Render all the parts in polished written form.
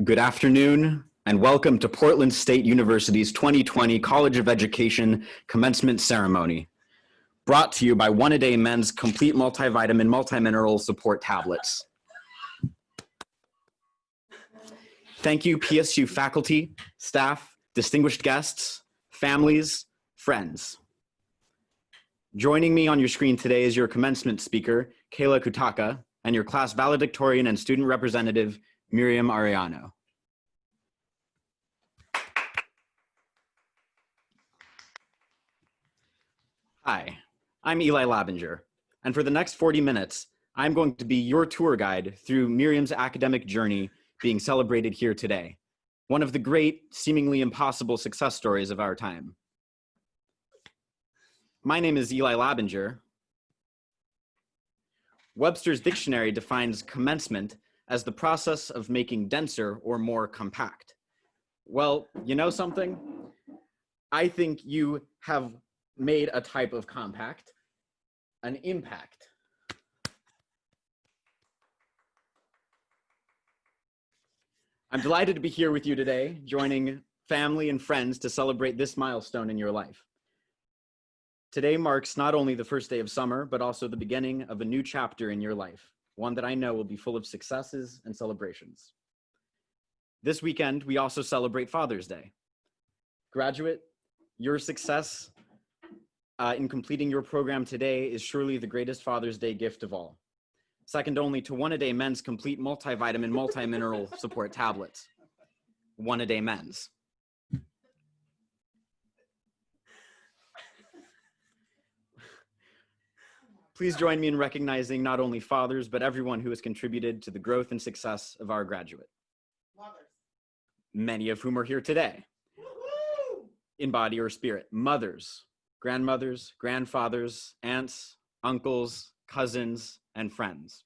Good afternoon, and welcome to Portland State University's 2020 College of Education Commencement Ceremony, brought to you by One A Day Men's Complete Multivitamin Multimineral Support Tablets. Thank you, PSU faculty, staff, distinguished guests, families, friends. Joining me on your screen today is your commencement speaker, Kayla Kutaka, and your class valedictorian and student representative, Miriam Arellano. Hi, I'm Eli Labinger, and for the next 40 minutes, I'm going to be your tour guide through Miriam's academic journey being celebrated here today, one of the great, seemingly impossible success stories of our time. My name is Eli Labinger. Webster's dictionary defines commencement as the process of making denser or more compact. Well, you know something? I think you have made a type of compact an impact. I'm delighted to be here with you today, joining family and friends to celebrate this milestone in your life. Today marks not only the first day of summer, but also the beginning of a new chapter in your life, one that I know will be full of successes and celebrations. This weekend, we also celebrate Father's Day. Graduate, your success in completing your program today is surely the greatest Father's Day gift of all, second only to One A Day Men's Complete Multivitamin Multimineral Support Tablets. One A Day Men's. Please join me in recognizing not only fathers, but everyone who has contributed to the growth and success of our graduate. Mothers. Many of whom are here today. Woo-hoo! In body or spirit. Mothers, grandmothers, grandfathers, aunts, uncles, cousins, and friends.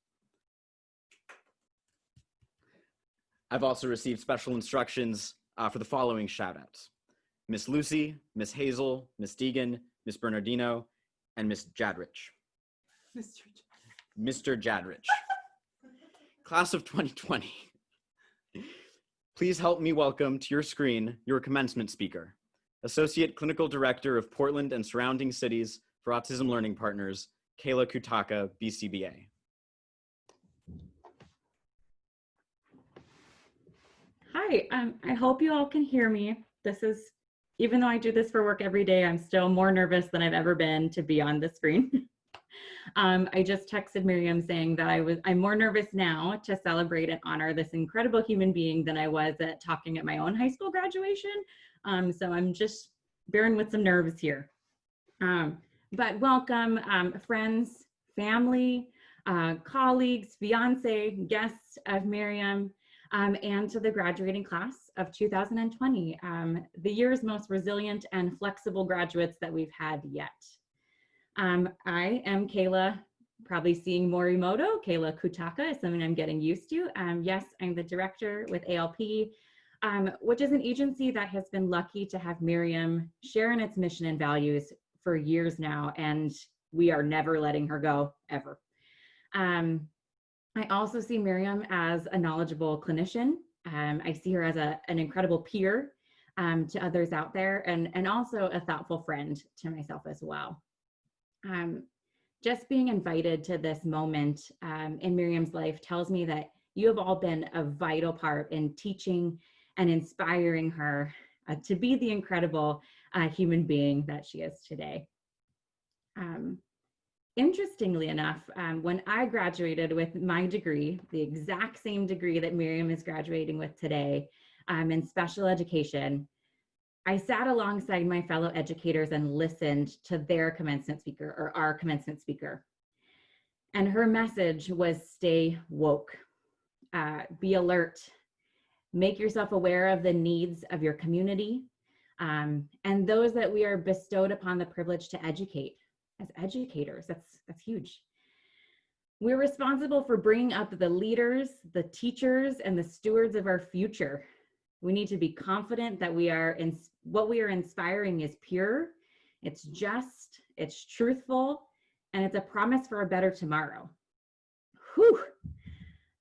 I've also received special instructions for the following shout-outs: Miss Lucy, Miss Hazel, Miss Deegan, Miss Bernardino, and Miss Jadrich. Mr. Jadrich. Class of 2020. Please help me welcome to your screen your commencement speaker, Associate Clinical Director of Portland and Surrounding Cities for Autism Learning Partners, Kayla Kutaka, BCBA. Hi, I hope you all can hear me. Even though I do this for work every day, I'm still more nervous than I've ever been to be on the screen. I just texted Miriam saying that I'm more nervous now to celebrate and honor this incredible human being than I was at talking at my own high school graduation. So I'm just bearing with some nerves here. But welcome, friends, family, colleagues, fiance, guests of Miriam, and to the graduating class of 2020, the year's most resilient and flexible graduates that we've had yet. I am Kayla, probably seeing Morimoto. Kayla Kutaka is something I'm getting used to. Yes, I'm the director with ALP, which is an agency that has been lucky to have Miriam share in its mission and values for years now, and we are never letting her go, ever. I also see Miriam as a knowledgeable clinician. I see her as an incredible peer to others out there, and also a thoughtful friend to myself as well. Just being invited to this moment in Miriam's life tells me that you have all been a vital part in teaching and inspiring her to be the incredible human being that she is today. Interestingly enough, when I graduated with my degree, the exact same degree that Miriam is graduating with today in special education, I sat alongside my fellow educators and listened to their commencement speaker, or our commencement speaker. And her message was stay woke, be alert, make yourself aware of the needs of your community, and those that we are bestowed upon the privilege to educate as educators. That's huge. We're responsible for bringing up the leaders, the teachers, and the stewards of our future. We need to be confident that what we are inspiring is pure, it's just, it's truthful, and it's a promise for a better tomorrow. Whew,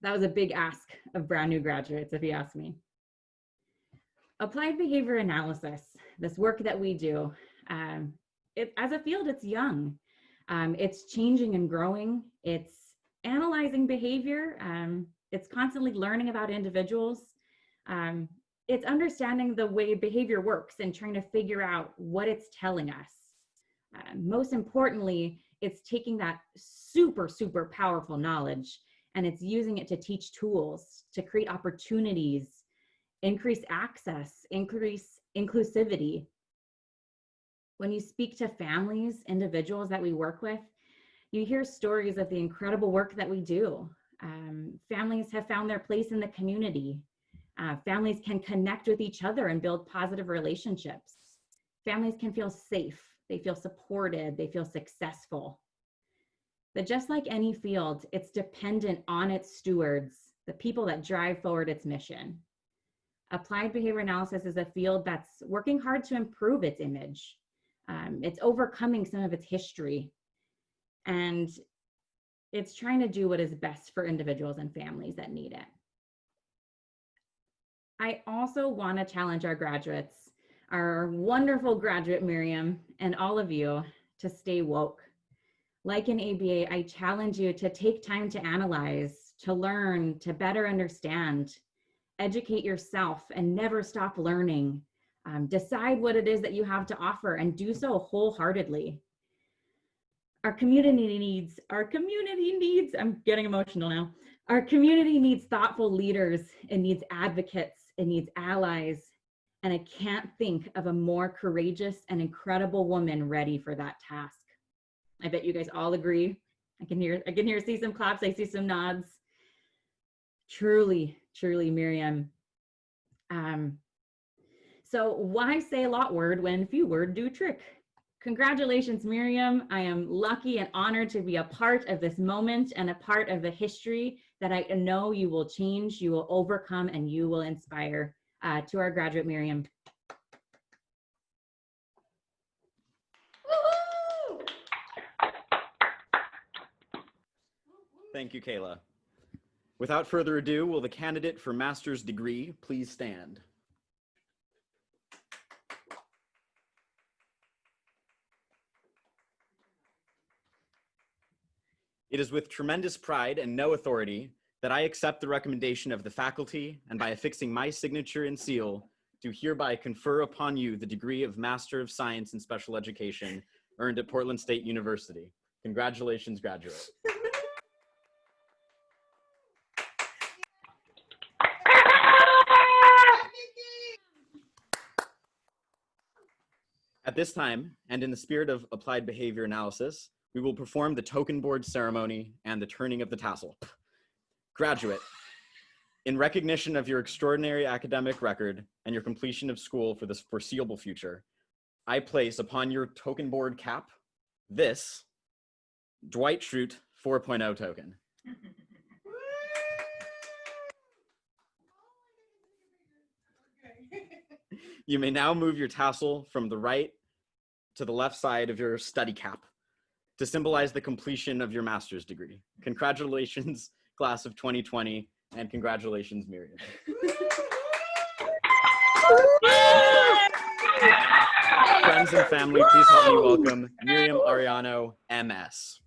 That was a big ask of brand new graduates, if you ask me. Applied behavior analysis, this work that we do, as a field, it's young. It's changing and growing. It's analyzing behavior. It's constantly learning about individuals. It's understanding the way behavior works and trying to figure out what it's telling us. Most importantly, it's taking that super, super powerful knowledge and it's using it to teach tools, to create opportunities, increase access, increase inclusivity. When you speak to families, individuals that we work with, you hear stories of the incredible work that we do. Families have found their place in the community. Families can connect with each other and build positive relationships. Families can feel safe, they feel supported, they feel successful. But just like any field, it's dependent on its stewards, the people that drive forward its mission. Applied behavior analysis is a field that's working hard to improve its image. It's overcoming some of its history, and it's trying to do what is best for individuals and families that need it. I also want to challenge our graduates, our wonderful graduate Miriam, and all of you to stay woke. Like in ABA, I challenge you to take time to analyze, to learn, to better understand, educate yourself, and never stop learning. Decide what it is that you have to offer and do so wholeheartedly. Our community needs, I'm getting emotional now. Our community needs thoughtful leaders, it needs advocates, it needs allies, and I can't think of a more courageous and incredible woman ready for that task. I bet you guys all agree. I can see some claps, I see some nods. Truly, truly, Miriam. So why say a lot word when few word do trick? Congratulations, Miriam. I am lucky and honored to be a part of this moment and a part of the history that I know you will change, you will overcome, and you will inspire. To our graduate, Miriam. Thank you, Kayla. Without further ado, will the candidate for master's degree please stand? It is with tremendous pride and no authority that I accept the recommendation of the faculty and by affixing my signature and seal, do hereby confer upon you the degree of Master of Science in Special Education earned at Portland State University. Congratulations, graduate. At this time, and in the spirit of applied behavior analysis, we will perform the token board ceremony and the turning of the tassel. Graduate, in recognition of your extraordinary academic record and your completion of school for this foreseeable future, I place upon your token board cap this Dwight Schrute 4.0 token. You may now move your tassel from the right to the left side of your study cap to symbolize the completion of your master's degree. Congratulations, class of 2020, and congratulations, Miriam. Friends and family, please help me welcome Miriam Arellano, MS.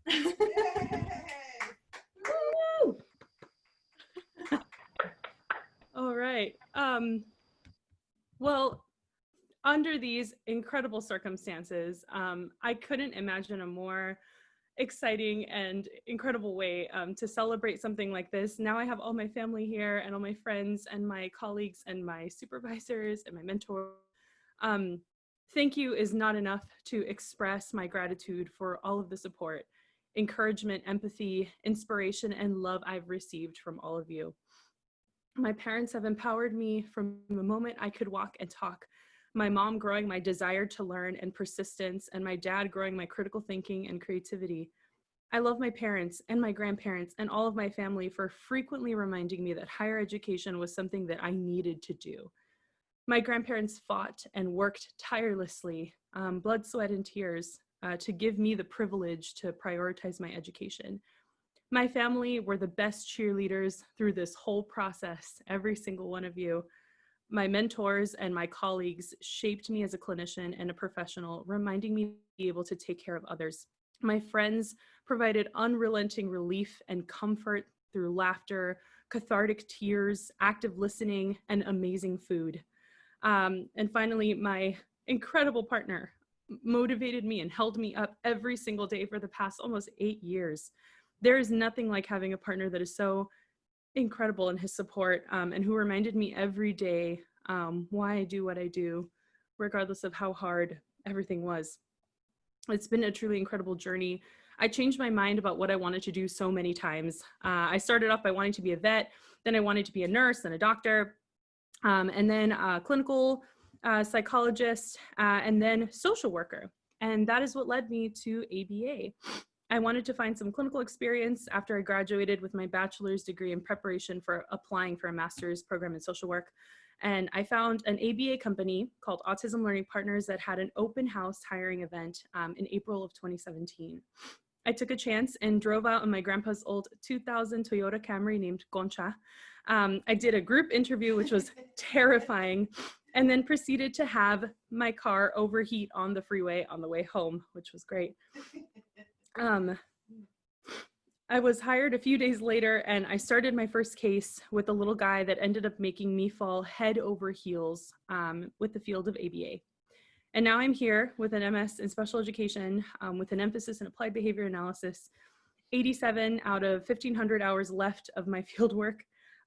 All right. Well, under these incredible circumstances, I couldn't imagine a more exciting and incredible way to celebrate something like this. Now I have all my family here and all my friends and my colleagues and my supervisors and my mentor. Thank you is not enough to express my gratitude for all of the support, encouragement, empathy, inspiration, and love I've received from all of you. My parents have empowered me from the moment I could walk and talk. My mom growing my desire to learn and persistence, and my dad growing my critical thinking and creativity. I love my parents and my grandparents and all of my family for frequently reminding me that higher education was something that I needed to do. My grandparents fought and worked tirelessly, blood, sweat, and tears, to give me the privilege to prioritize my education. My family were the best cheerleaders through this whole process, every single one of you. My mentors and my colleagues shaped me as a clinician and a professional, reminding me to be able to take care of others. My friends provided unrelenting relief and comfort through laughter, cathartic tears, active listening, and amazing food. And finally, my incredible partner motivated me and held me up every single day for the past almost 8 years. There is nothing like having a partner that is so incredible in his support, and who reminded me every day why I do what I do, regardless of how hard everything was. It's been a truly incredible journey. I changed my mind about what I wanted to do so many times. I started off by wanting to be a vet, then I wanted to be a nurse and a doctor, and then a clinical psychologist, and then social worker. And that is what led me to ABA. I wanted to find some clinical experience after I graduated with my bachelor's degree in preparation for applying for a master's program in social work. And I found an ABA company called Autism Learning Partners that had an open house hiring event in April of 2017. I took a chance and drove out in my grandpa's old 2000 Toyota Camry named Concha. I did a group interview, which was terrifying, and then proceeded to have my car overheat on the freeway on the way home, which was great. I was hired a few days later, and I started my first case with a little guy that ended up making me fall head over heels with the field of ABA. And now I'm here with an MS in special education with an emphasis in applied behavior analysis, 87 out of 1,500 hours left of my field work,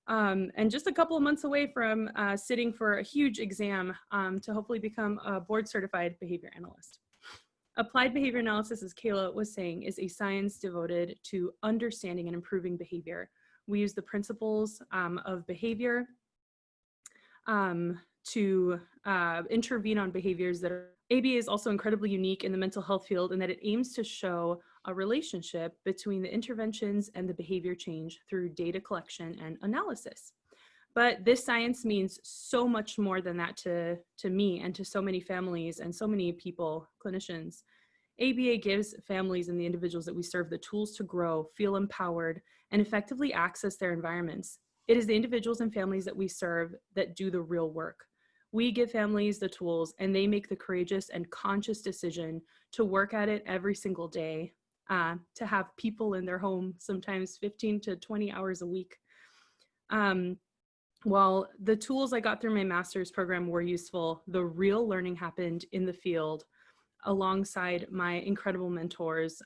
and just a couple of months away from sitting for a huge exam to hopefully become a board certified behavior analyst. Applied behavior analysis, as Kayla was saying, is a science devoted to understanding and improving behavior. We use the principles of behavior to intervene on behaviors that are. ABA is also incredibly unique in the mental health field in that it aims to show a relationship between the interventions and the behavior change through data collection and analysis. But this science means so much more than that to me and to so many families and so many people, clinicians. ABA gives families and the individuals that we serve the tools to grow, feel empowered, and effectively access their environments. It is the individuals and families that we serve that do the real work. We give families the tools and they make the courageous and conscious decision to work at it every single day, to have people in their home, sometimes 15 to 20 hours a week. While the tools I got through my master's program were useful, the real learning happened in the field alongside my incredible mentors,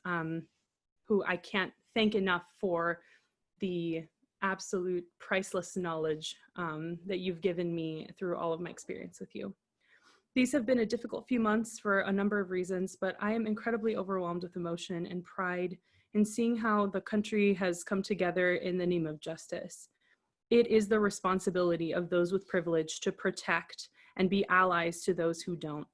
who I can't thank enough for the absolute priceless knowledge that you've given me through all of my experience with you. These have been a difficult few months for a number of reasons, but I am incredibly overwhelmed with emotion and pride in seeing how the country has come together in the name of justice. It is the responsibility of those with privilege to protect and be allies to those who don't.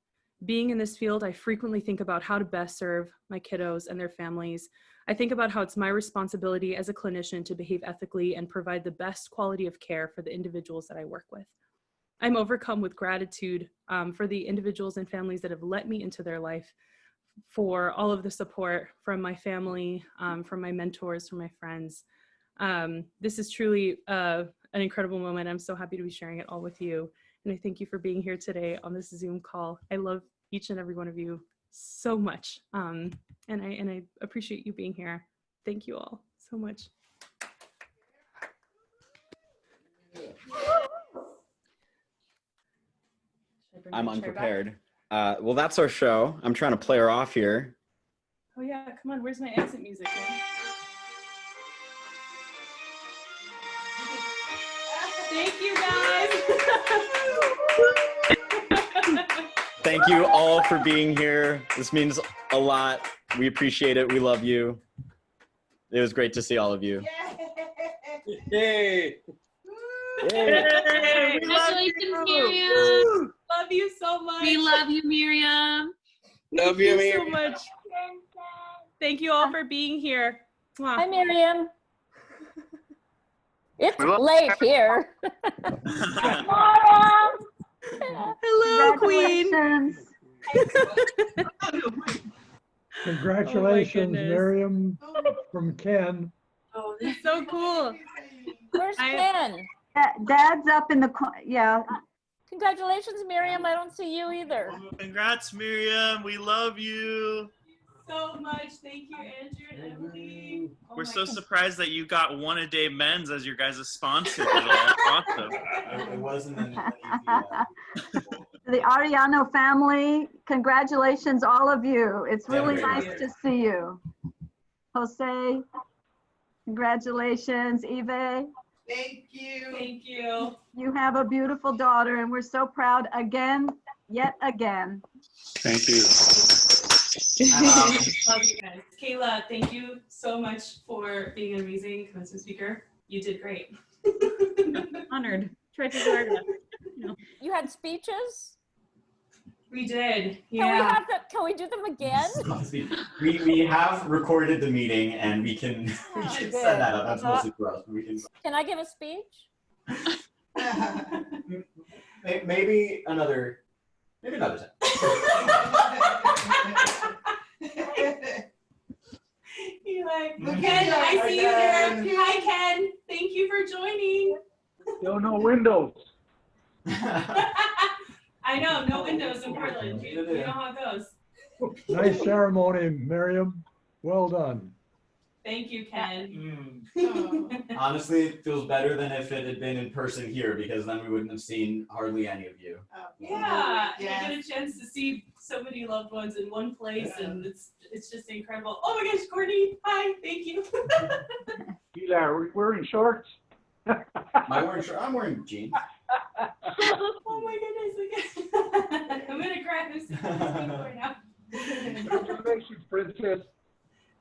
Being in this field, I frequently think about how to best serve my kiddos and their families. I think about how it's my responsibility as a clinician to behave ethically and provide the best quality of care for the individuals that I work with. I'm overcome with gratitude for the individuals and families that have let me into their life, for all of the support from my family, from my mentors, from my friends. This is truly an incredible moment. I'm so happy to be sharing it all with you. And I thank you for being here today on this Zoom call. I love each and every one of you so much. And I appreciate you being here. Thank you all so much. I'm unprepared. Well, that's our show. I'm trying to play her off here. Oh yeah, come on, where's my exit music, man? Thank you guys. Thank you all for being here. This means a lot. We appreciate it. We love you. It was great to see all of you. Yay! Yay. Congratulations, Miriam. Love you so much. We love you, Miriam. Love Thank you, you Miriam. so much. Thank you all for being here. Mwah. Hi, Miriam. It's late here. Hello, Queen. Congratulations, goodness. Miriam, from Ken. Oh, that's so cool. Where's Ken? Dad's up in the, yeah. Congratulations, Miriam. I don't see you either. Congrats, Miriam. We love you. So much. Thank you, Andrew and Emily. Oh We're my so God. surprised that you got One A Day Men's as your guys' sponsor. Awesome. It wasn't an The Arellano family, congratulations, all of you. It's really nice to see you. Jose, congratulations. Eve, Thank you. Thank you. you have a beautiful daughter, and we're so proud again, yet again. Thank you. Love you guys. Kayla, thank you so much for being an amazing commencement speaker. You did great. Honored. Tried to do our best. You had speeches? We did. Can we Yeah. have them? Can we do them again? We have recorded the meeting and we can good. set that up. That's mostly for us. But we can Can I give a speech? maybe another time. You're like, Ken, I see you there. Hi, Ken. Thank you for joining. Still no windows. I know, no windows in Portland. You know how it goes. Nice ceremony, Miriam. Well done. Thank you, Ken. Honestly, it feels better than if it had been in person here because then we wouldn't have seen hardly any of you. Yeah, Yes. you get a chance to see so many loved ones in one place, and it's just incredible. Oh my gosh, Courtney, hi, thank you. Eli, are we wearing shorts? I'm wearing jeans. Oh my goodness, okay. I'm gonna cry. I'm speaking right now. Congratulations, princess.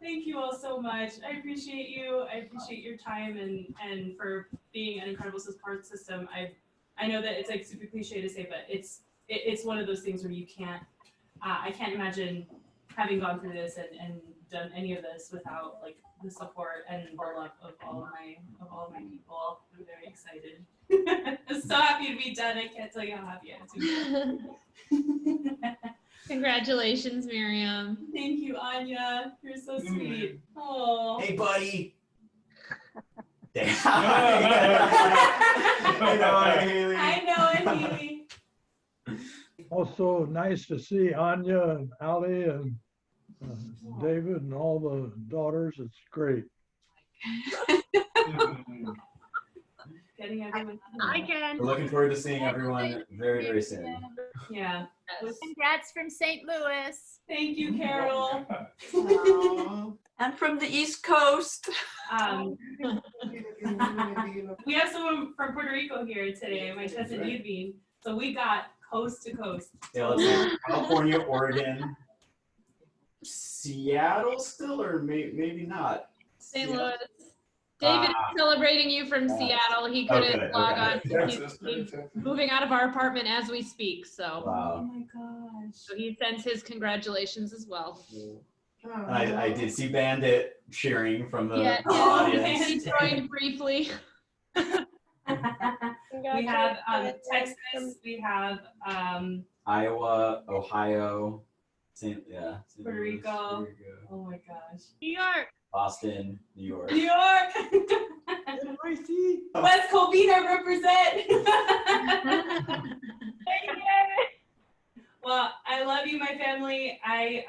Thank you all so much. I appreciate you. I appreciate your time and for being an incredible support system. I know that it's like super cliche to say, but it's one of those things where you can't. I can't imagine having gone through this and done any of this without like the support and the love of all of my people. I'm very excited. I'm so happy to be done. I can't tell you how happy I am. Congratulations, Miriam. Thank you, Anya. You're so sweet. Oh. Hey, buddy. Damn. I know, Haley. Also nice to see Anya and Ali and David and all the daughters. It's great. Getting everyone. Hi, Ken. We're looking forward to seeing everyone very, very soon. Yeah. Congrats from St. Louis. Thank you, Carol. I'm from the East Coast. We have someone from Puerto Rico here today, my cousin Edwin. So we got coast to coast. Yeah, let's see. California, Oregon, Seattle still, or maybe not. St. Louis. David is celebrating you from Seattle. He couldn't log on. He's moving out of our apartment as we speak. So, Oh my gosh. so he sends his congratulations as well. And I did see Bandit cheering from the Yeah, audience. he joined briefly. We have Texas, we have Iowa, Ohio, St. Puerto Louis, Rico. Oh my gosh. New York. Boston, New York. New York. West Covina represent. Well, I love you, my family. I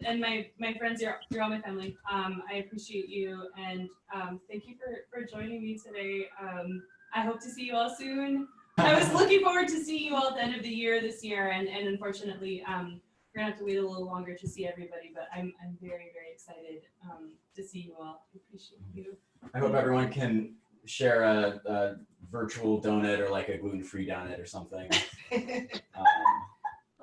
and my friends, you're all my family. I appreciate you and thank you for joining me today. I hope to see you all soon. I was looking forward to seeing you all at the end of the year this year, and unfortunately, we're gonna have to wait a little longer to see everybody. But I'm very excited to see you all. I appreciate you. I hope everyone can share a virtual donut or like a gluten-free donut or something.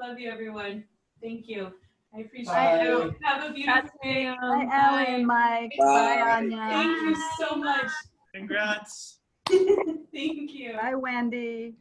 Love you, everyone. Thank you. I appreciate Bye. it. Have a beautiful day. Bye, Allie and Mike. Bye, Anya. Thank you so much. Congrats. Thank you. Bye, Wendy.